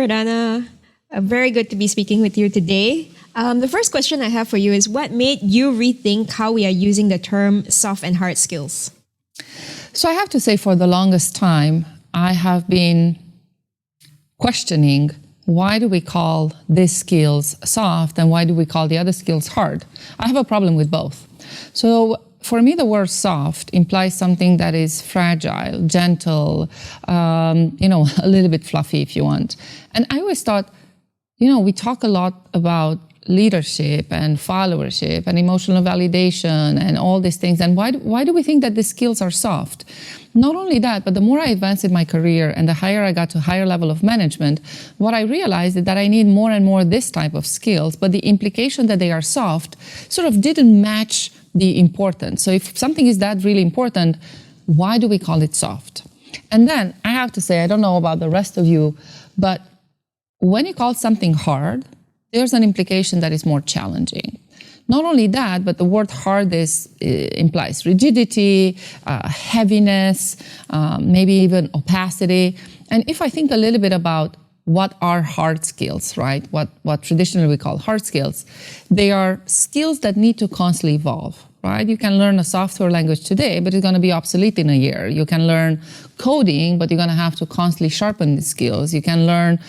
Loredana. Very good to be speaking with you today. The first question I have for you is, what made you rethink how we are using the term soft and hard skills? So I have to say, for the longest time, I have been questioning, why do we call these skills soft and why do we call the other skills hard? I have a problem with both. So for me, the word soft implies something that is fragile, gentle, a little bit fluffy if you want. And I always thought, we talk a lot about leadership and followership and emotional validation and all these things. And why do we think that the skills are soft? Not only that, but the more I advanced in my career and the higher I got to higher level of management, what I realized is that I need more and more this type of skills, but the implication that they are soft sort of didn't match the importance. So if something is that really important, why do we call it soft? And then I have to say, I don't know about the rest of you, but when you call something hard, there's an implication that is more challenging. Not only that, but the word hard implies rigidity, heaviness, maybe even opacity. And if I think a little bit about what are hard skills, right? What traditionally we call hard skills, they are skills that need to constantly evolve, right? You can learn a software language today, but it's going to be obsolete in a year. You can learn coding, but you're going to have to constantly sharpen the skills. You can learn,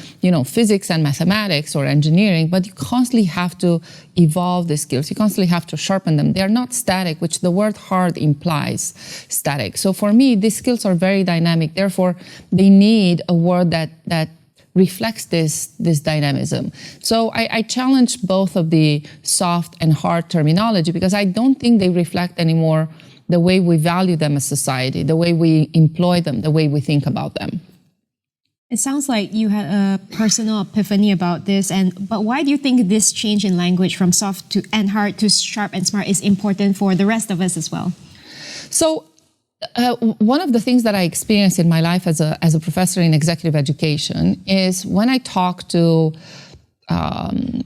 physics and mathematics or engineering, but you constantly have to evolve the skills. You constantly have to sharpen them. They are not static, which the word hard implies static. So for me, these skills are very dynamic. Therefore, they need a word that reflects this dynamism. So I challenge both of the soft and hard terminology because I don't think they reflect anymore the way we value them as society, the way we employ them, the way we think about them. It sounds like you had a personal epiphany about this, but why do you think this change in language from soft and hard to sharp and smart is important for the rest of us as well? So one of the things that I experienced in my life as a professor in executive education is when I talk to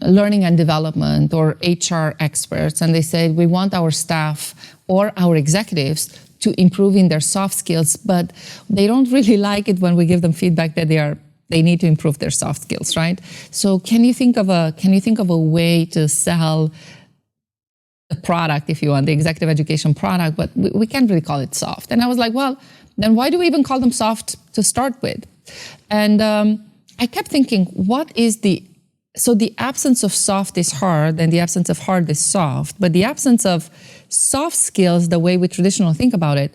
learning and development or HR experts, and they say, we want our staff or our executives to improve in their soft skills, but they don't really like it when we give them feedback that they need to improve their soft skills, right? So can you think of a way to sell the product, if you want, the executive education product, but we can't really call it soft? And I was like, well, then why do we even call them soft to start with? And I kept thinking, so the absence of soft is hard and the absence of hard is soft, but the absence of soft skills, the way we traditionally think about it,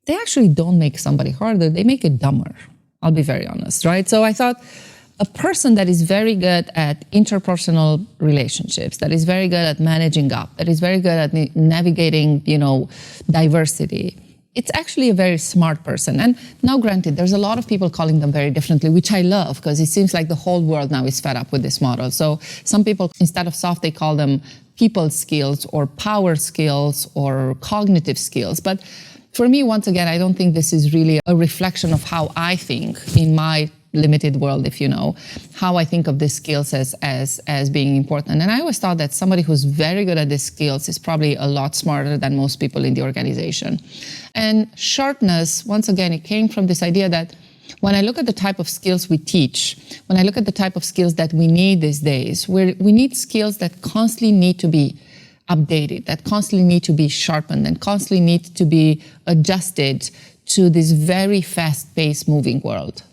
they actually don't make somebody harder, they make it dumber. I'll be very honest, right? So I thought, a person that is very good at interpersonal relationships, that is very good at managing up, that is very good at navigating, diversity, it's actually a very smart person. And now granted, there's a lot of people calling them very differently, which I love because it seems like the whole world now is fed up with this model. So some people, instead of soft, they call them people skills or power skills or cognitive skills. But for me, once again, I don't think this is really a reflection of how I think in my limited world, if you know, how I think of these skills as being important. And I always thought that somebody who's very good at these skills is probably a lot smarter than most people in the organization. And sharpness, once again, it came from this idea that when I look at the type of skills we teach, when I look at the type of skills that we need these days, we need skills that constantly need to be updated, that constantly need to be sharpened, and constantly need to be adjusted to this very fast-paced moving world.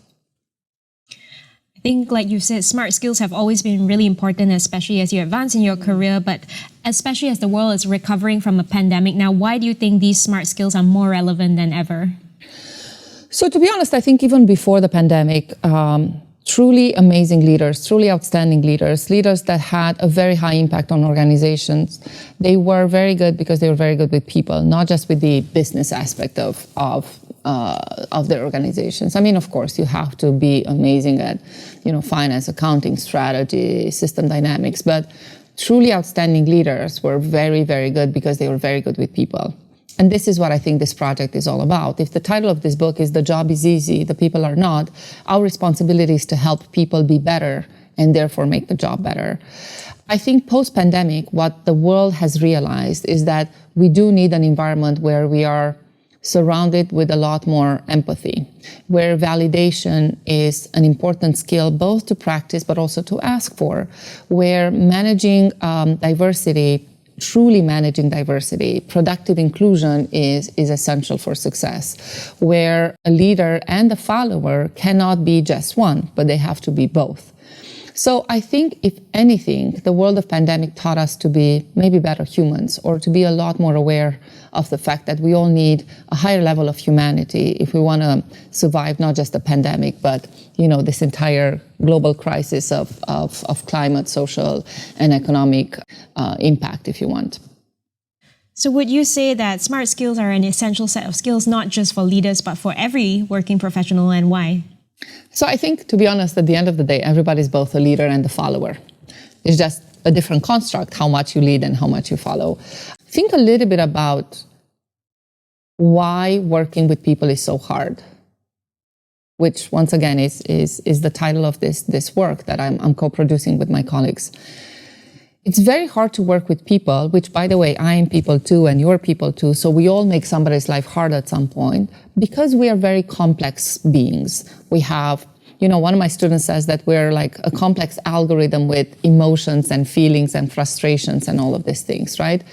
I think, like you said, smart skills have always been really important, especially as you advance in your career, but especially as the world is recovering from a pandemic now. Why do you think these smart skills are more relevant than ever? So to be honest, I think even before the pandemic, truly amazing leaders, truly outstanding leaders that had a very high impact on organizations, they were very good because they were very good with people, not just with the business aspect of their organizations. I mean, of course, you have to be amazing at, finance, accounting, strategy, system dynamics, but truly outstanding leaders were very, very good because they were very good with people. And this is what I think this project is all about. If the title of this book is "The Job is Easy, the People Are Not," our responsibility is to help people be better and therefore make the job better. I think post-pandemic, what the world has realized is that we do need an environment where we are surrounded with a lot more empathy, where validation is an important skill both to practice but also to ask for, where managing diversity, truly managing diversity, productive inclusion is essential for success, where a leader and a follower cannot be just one, but they have to be both. So I think, if anything, the world of pandemic taught us to be maybe better humans, or to be a lot more aware of the fact that we all need a higher level of humanity if we want to survive not just the pandemic, but this entire global crisis of climate, social, and economic impact, if you want. So would you say that smart skills are an essential set of skills, not just for leaders, but for every working professional, and why? So I think, to be honest, at the end of the day, everybody's both a leader and a follower. It's just a different construct, how much you lead and how much you follow. Think a little bit about why working with people is so hard, which once again is the title of this work that I'm co-producing with my colleagues. It's very hard to work with people, which, by the way, I am people too, and you're people too, so we all make somebody's life hard at some point, because we are very complex beings. We have, one of my students says that we're like a complex algorithm with emotions and feelings and frustrations and all of these things, right?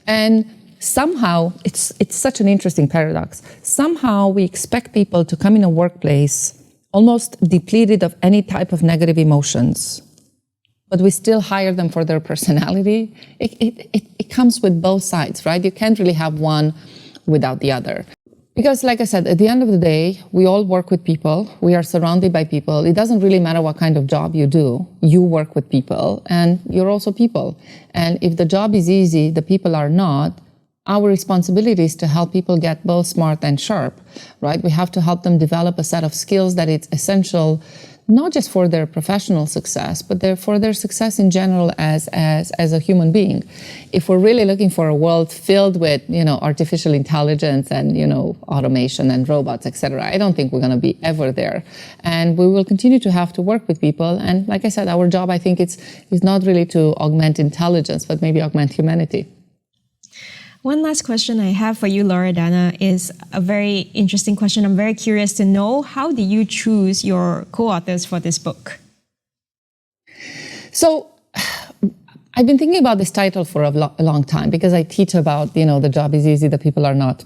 And somehow, it's such an interesting paradox. Somehow we expect people to come in a workplace almost depleted of any type of negative emotions, but we still hire them for their personality. It comes with both sides, right? You can't really have one without the other. Because, like I said, at the end of the day, we all work with people. We are surrounded by people. It doesn't really matter what kind of job you do. You work with people, and you're also people. And if the job is easy, the people are not, our responsibility is to help people get both smart and sharp, right? We have to help them develop a set of skills that it's essential, not just for their professional success, but for their success in general as a human being. If we're really looking for a world filled with, artificial intelligence and, automation and robots, etc., I don't think we're going to be ever there. And we will continue to have to work with people. And like I said, our job, I think, is not really to augment intelligence, but maybe augment humanity. One last question I have for you, Loredana, is a very interesting question. I'm very curious to know, how do you choose your co-authors for this book? So I've been thinking about this title for a long time, because I teach about, the job is easy, the people are not.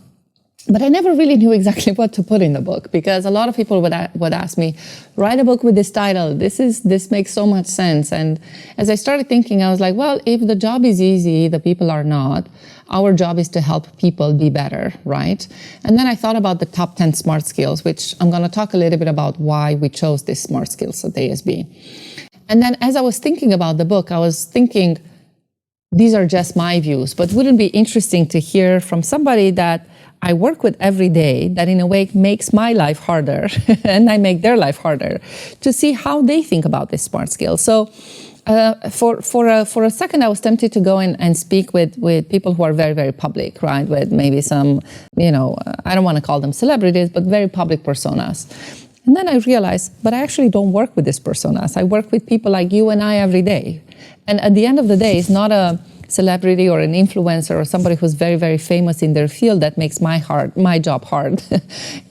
But I never really knew exactly what to put in the book, because a lot of people would ask me, write a book with this title. This makes so much sense. And as I started thinking, I was like, well, if the job is easy, the people are not, our job is to help people be better, right? And then I thought about the top 10 smart skills, which I'm going to talk a little bit about why we chose these smart skills at ASB. And then as I was thinking about the book, I was thinking, these are just my views, but wouldn't it be interesting to hear from somebody that I work with every day, that in a way makes my life harder and I make their life harder, to see how they think about this smart skill. So for a second, I was tempted to go in and speak with people who are very, very public, right? With maybe some, I don't want to call them celebrities, but very public personas. And then I realized, but I actually don't work with these personas. I work with people like you and I every day. And at the end of the day, it's not a celebrity or an influencer or somebody who's very, very famous in their field that makes my job hard.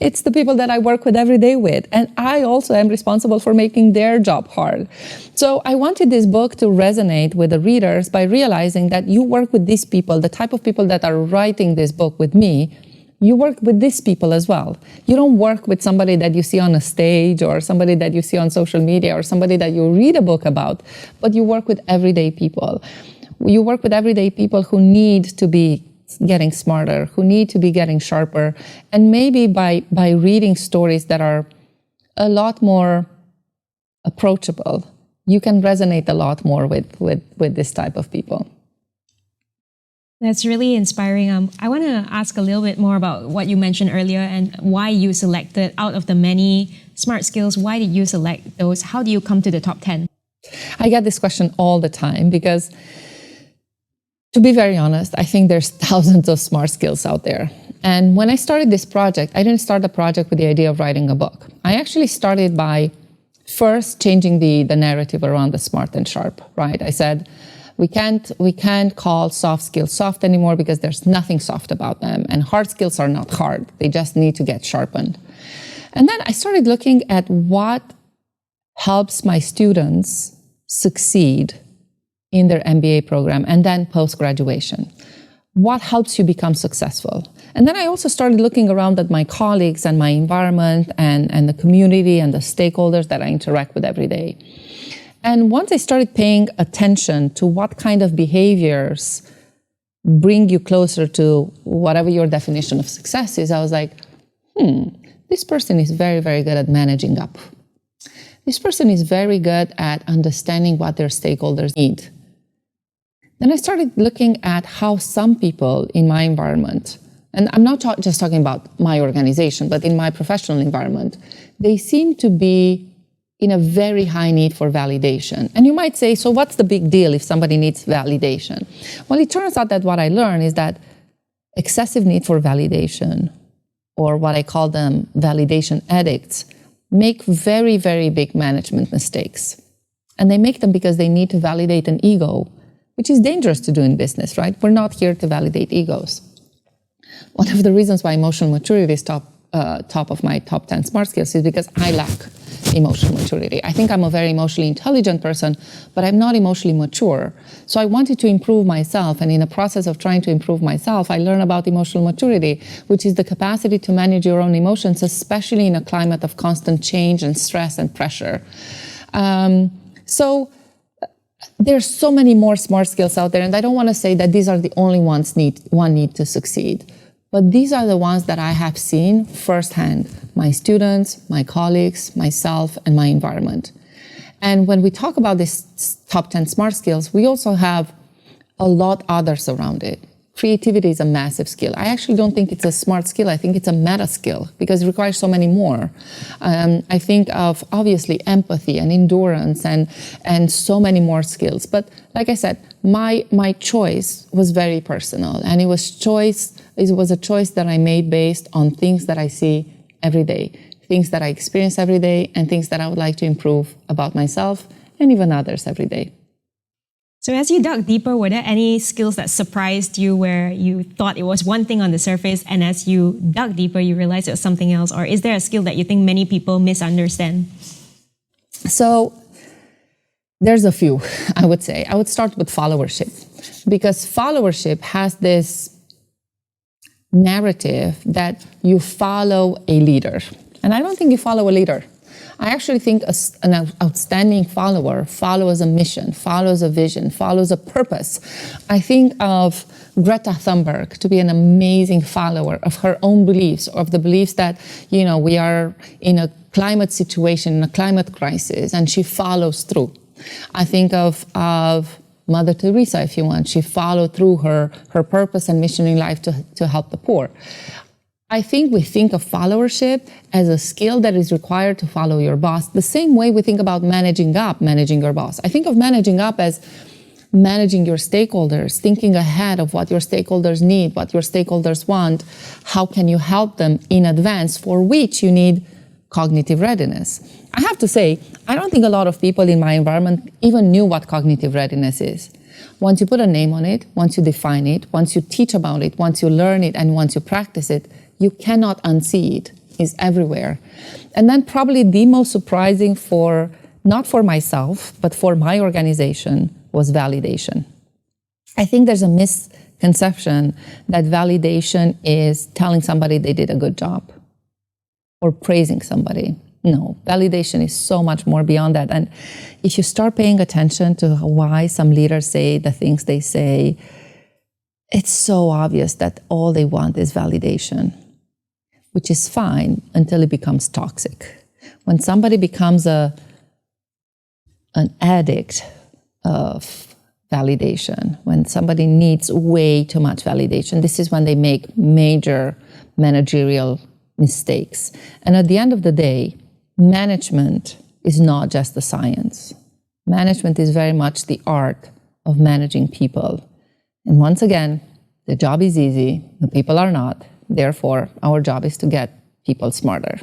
It's the people that I work with every day with. And I also am responsible for making their job hard. So I wanted this book to resonate with the readers by realizing that you work with these people, the type of people that are writing this book with me. You work with these people as well. You don't work with somebody that you see on a stage or somebody that you see on social media or somebody that you read a book about, but you work with everyday people. You work with everyday people who need to be getting smarter, who need to be getting sharper. And maybe by reading stories that are a lot more approachable, you can resonate a lot more with this type of people. That's really inspiring. I want to ask a little bit more about what you mentioned earlier and why you selected, out of the many smart skills, why did you select those? How do you come to the top 10? I get this question all the time because, to be very honest, I think there's thousands of smart skills out there. And when I started this project, I didn't start the project with the idea of writing a book. I actually started by first changing the narrative around the smart and sharp, right? I said, We can't call soft skills soft anymore because there's nothing soft about them. And hard skills are not hard. They just need to get sharpened. And then I started looking at what helps my students succeed in their MBA program and then post-graduation. What helps you become successful? And then I also started looking around at my colleagues and my environment and the community and the stakeholders that I interact with every day. And once I started paying attention to what kind of behaviors bring you closer to whatever your definition of success is, I was like, this person is very, very good at managing up. This person is very good at understanding what their stakeholders need. Then I started looking at how some people in my environment, and I'm not just talking about my organization, but in my professional environment, they seem to be in a very high need for validation. And you might say, so what's the big deal if somebody needs validation? Well, it turns out that what I learned is that excessive need for validation, or what I call them validation addicts, make very, very big management mistakes. And they make them because they need to validate an ego, which is dangerous to do in business, right? We're not here to validate egos. One of the reasons why emotional maturity is top of my top 10 smart skills is because I lack emotional maturity. I think I'm a very emotionally intelligent person, but I'm not emotionally mature. So I wanted to improve myself, and in the process of trying to improve myself, I learned about emotional maturity, which is the capacity to manage your own emotions, especially in a climate of constant change and stress and pressure. So there's so many more smart skills out there, and I don't want to say that these are the only ones one need to succeed. But these are the ones that I have seen firsthand, my students, my colleagues, myself, and my environment. And when we talk about this top 10 smart skills, we also have a lot others around it. Creativity is a massive skill. I actually don't think it's a smart skill. I think it's a meta skill because it requires so many more. I think of obviously empathy and endurance and so many more skills. But like I said, my choice was very personal, and it was a choice that I made based on things that I see every day, things that I experience every day, and things that I would like to improve about myself and even others every day. So as you dug deeper, were there any skills that surprised you where you thought it was one thing on the surface, and as you dug deeper, you realized it was something else? Or is there a skill that you think many people misunderstand? So there's a few, I would say. I would start with followership, because followership has this narrative that you follow a leader. And I don't think you follow a leader. I actually think an outstanding follower follows a mission, follows a vision, follows a purpose. I think of Greta Thunberg to be an amazing follower of her own beliefs, of the beliefs that, we are in a climate situation, in a climate crisis, and she follows through. I think of Mother Teresa, if you want. She followed through her purpose and mission in life to help the poor. I think we think of followership as a skill that is required to follow your boss, the same way we think about managing your boss. I think of managing up as managing your stakeholders, thinking ahead of what your stakeholders need, what your stakeholders want, how can you help them in advance, for which you need cognitive readiness. I have to say, I don't think a lot of people in my environment even knew what cognitive readiness is. Once you put a name on it, once you define it, once you teach about it, once you learn it, and once you practice it, you cannot unsee it. It's everywhere. And then probably the most surprising not for myself, but for my organization, was validation. I think there's a misconception that validation is telling somebody they did a good job or praising somebody. No, validation is so much more beyond that. And if you start paying attention to why some leaders say the things they say, it's so obvious that all they want is validation, which is fine until it becomes toxic. When somebody becomes an addict of validation, when somebody needs way too much validation, this is when they make major managerial mistakes. And at the end of the day, management is not just a science. Management is very much the art of managing people. And once again, the job is easy, the people are not. Therefore, our job is to get people smarter.